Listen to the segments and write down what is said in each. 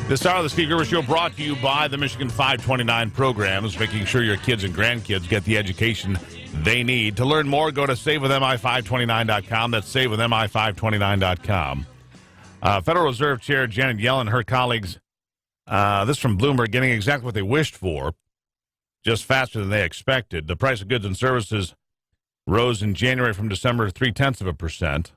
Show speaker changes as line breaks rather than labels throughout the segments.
This hour of the Steve Gerber Show brought to you by the Michigan 529 programs, making sure your kids and grandkids get the education they need. To learn more, go to savewithmi529.com. That's savewithmi529.com. Federal Reserve Chair Janet Yellen and her colleagues, this from Bloomberg, getting exactly what they wished for, just faster than they expected. The price of goods and services rose in January from December 0.3%.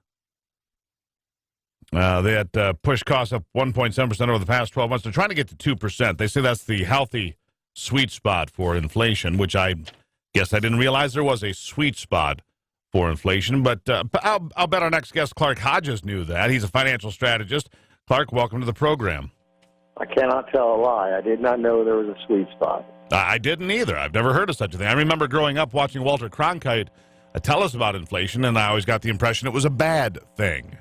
They had pushed costs up 1.7% over the past 12 months. They're trying to get to 2%. They say that's the healthy sweet spot for inflation, which I guess I didn't realize there was a sweet spot for inflation. But I'll bet our next guest, Clark Hodges, knew that. He's a financial strategist. Clark, welcome to the program.
I cannot tell a lie. I did not know there was a sweet spot.
I didn't either. I've never heard of such a thing. I remember growing up watching Walter Cronkite tell us about inflation, and I always got the impression it was a bad thing.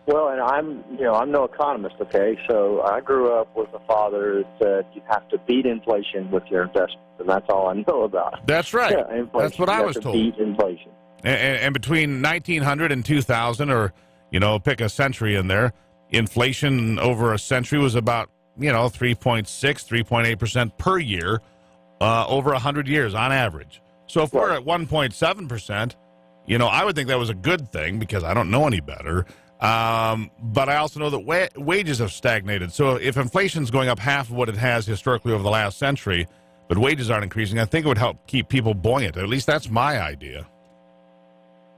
Well, and I'm no economist, okay? So I grew up with a father that said you have to beat inflation with your investments, and that's all I know about.
That's right.
Yeah, inflation.
That's what I was told.
Beat inflation.
And between 1900 and 2000, or, pick a century in there, inflation over a century was about, 3.6, 3.8% per year over 100 years on average. So if we're at 1.7%, I would think that was a good thing because I don't know any better. But I also know that wages have stagnated. So if inflation's going up half of what it has historically over the last century, but wages aren't increasing, I think it would help keep people buoyant. At least that's my idea.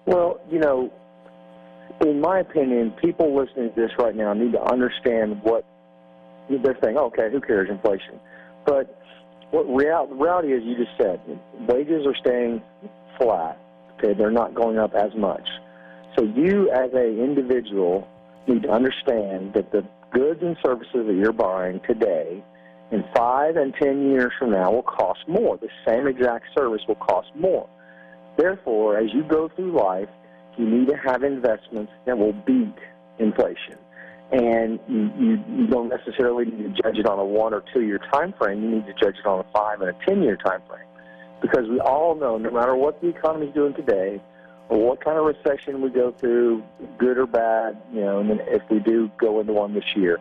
Well, in my opinion, people listening to this right now need to understand what they're saying. Okay, who cares, inflation? But what reality is, you just said, wages are staying flat. Okay, they're not going up as much. So you, as an individual, need to understand that the goods and services that you're buying today, in 5 and 10 years from now, will cost more. The same exact service will cost more. Therefore, as you go through life, you need to have investments that will beat inflation. And you don't necessarily need to judge it on a 1 or 2 year time frame. You need to judge it on a 5 and a 10 year time frame. Because we all know, no matter what the economy is doing today, or what kind of recession we go through, good or bad, and then if we do go into one this year,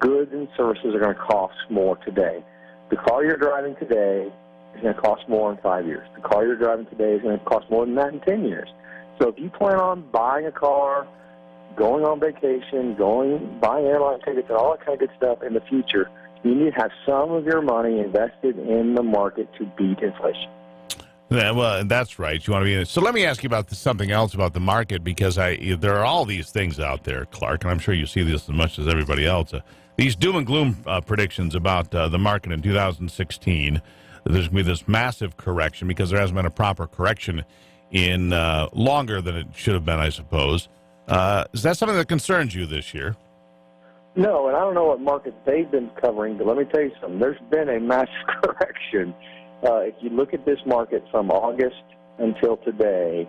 goods and services are going to cost more today. The car you're driving today is going to cost more in 5 years. The car you're driving today is going to cost more than that in 10 years. So if you plan on buying a car, going on vacation, buying airline tickets and all that kind of good stuff in the future, you need to have some of your money invested in the market to beat inflation.
Yeah, well, that's right. You want to be. So let me ask you about something else about the market, because there are all these things out there, Clark, and I'm sure you see this as much as everybody else. These doom and gloom predictions about the market in 2016. There's going to be this massive correction because there hasn't been a proper correction in longer than it should have been, I suppose. Is that something that concerns you this year?
No, and I don't know what market they've been covering, but let me tell you something. There's been a massive correction. If you look at this market from August until today,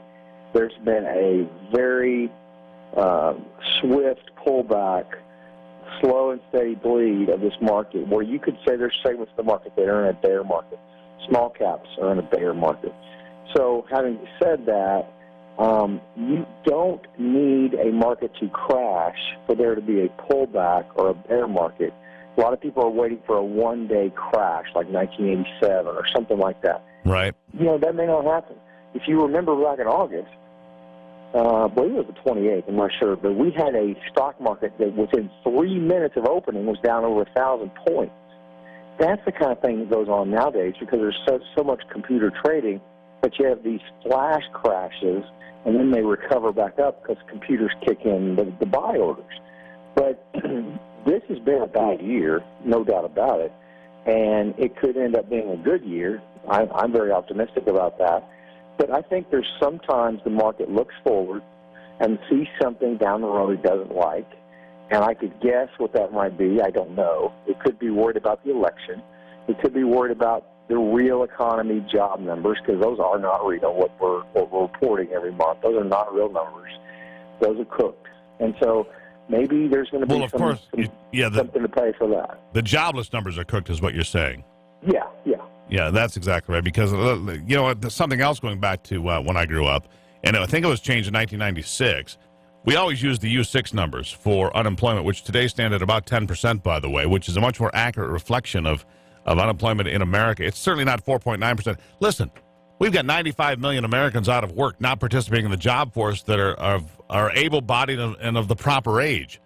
there's been a very swift pullback, slow and steady bleed of this market, where you could say there's segments of the market that are in a bear market. Small caps are in a bear market. So having said that, you don't need a market to crash for there to be a pullback or a bear market. A lot of people are waiting for a one-day crash, like 1987 or something like that.
Right.
That may not happen. If you remember back in August, I believe it was the 28th, I'm not sure, but we had a stock market that within 3 minutes of opening was down over 1,000 points. That's the kind of thing that goes on nowadays because there's so much computer trading, but you have these flash crashes, and then they recover back up because computers kick in the buy orders. But this has been a bad year, no doubt about it, and it could end up being a good year. I'm very optimistic about that. But I think there's sometimes the market looks forward and sees something down the road it doesn't like, and I could guess what that might be. I don't know. It could be worried about the election. It could be worried about the real economy job numbers, because those are not real, what we're reporting every month. Those are not real numbers. Those are cooked. And so maybe there's going to be something to pay for that.
The jobless numbers are cooked is what you're saying.
Yeah.
Yeah, that's exactly right. Because, there's something else going back to when I grew up, and I think it was changed in 1996. We always use the U6 numbers for unemployment, which today stand at about 10%, by the way, which is a much more accurate reflection of unemployment in America. It's certainly not 4.9%. Listen, we've got 95 million Americans out of work, not participating in the job force, that are able-bodied and of the proper age.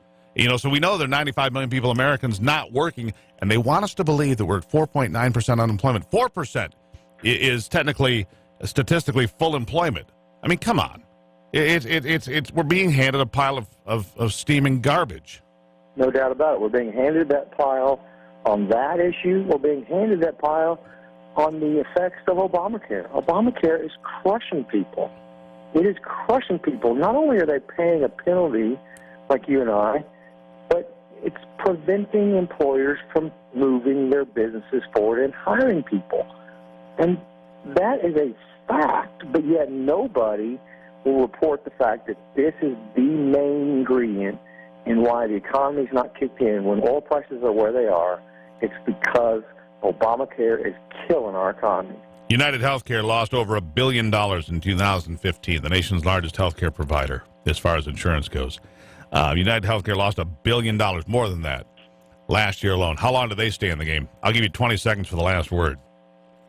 So we know there are 95 million people, Americans, not working, and they want us to believe that we're at 4.9% unemployment. 4% is technically, statistically, full employment. I mean, come on. We're being handed a pile of steaming garbage.
No doubt about it. We're being handed that pile on that issue. We're being handed that pile on the effects of Obamacare. Obamacare is crushing people. It is crushing people. Not only are they paying a penalty, like you and I, but it's preventing employers from moving their businesses forward and hiring people. And that is a fact, but yet nobody will report the fact that this is the main ingredient in why the economy's not kicked in. When oil prices are where they are, it's because Obamacare is killing our economy.
United Healthcare lost over $1 billion in 2015, the nation's largest healthcare provider as far as insurance goes. United Healthcare lost $1 billion, more than that, last year alone. How long do they stay in the game? I'll give you 20 seconds for the last word.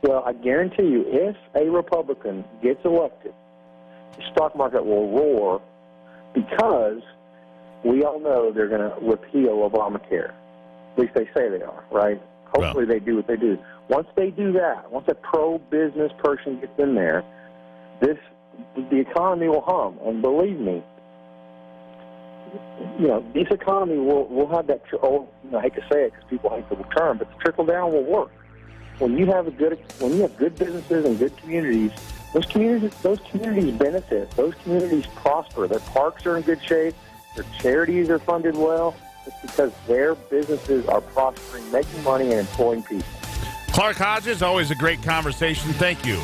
Well, I guarantee you, if a Republican gets elected, the stock market will roar, because we all know they're going to repeal Obamacare. At least they say they are, right? Hopefully they do what they do. Once they do that, once a pro-business person gets in there, the economy will hum. And believe me, this economy will have that. I hate to say it because people hate the term, but the trickle down will work. When you have good businesses and good communities, those communities benefit. Those communities prosper. Their parks are in good shape. Their charities are funded well. It's because their businesses are prospering, making money, and employing people.
Clark Hodges, always a great conversation. Thank you.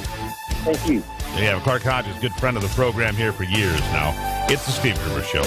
Thank you.
Yeah, Clark Hodges, good friend of the program here for years now. It's the Steve Gruber Show.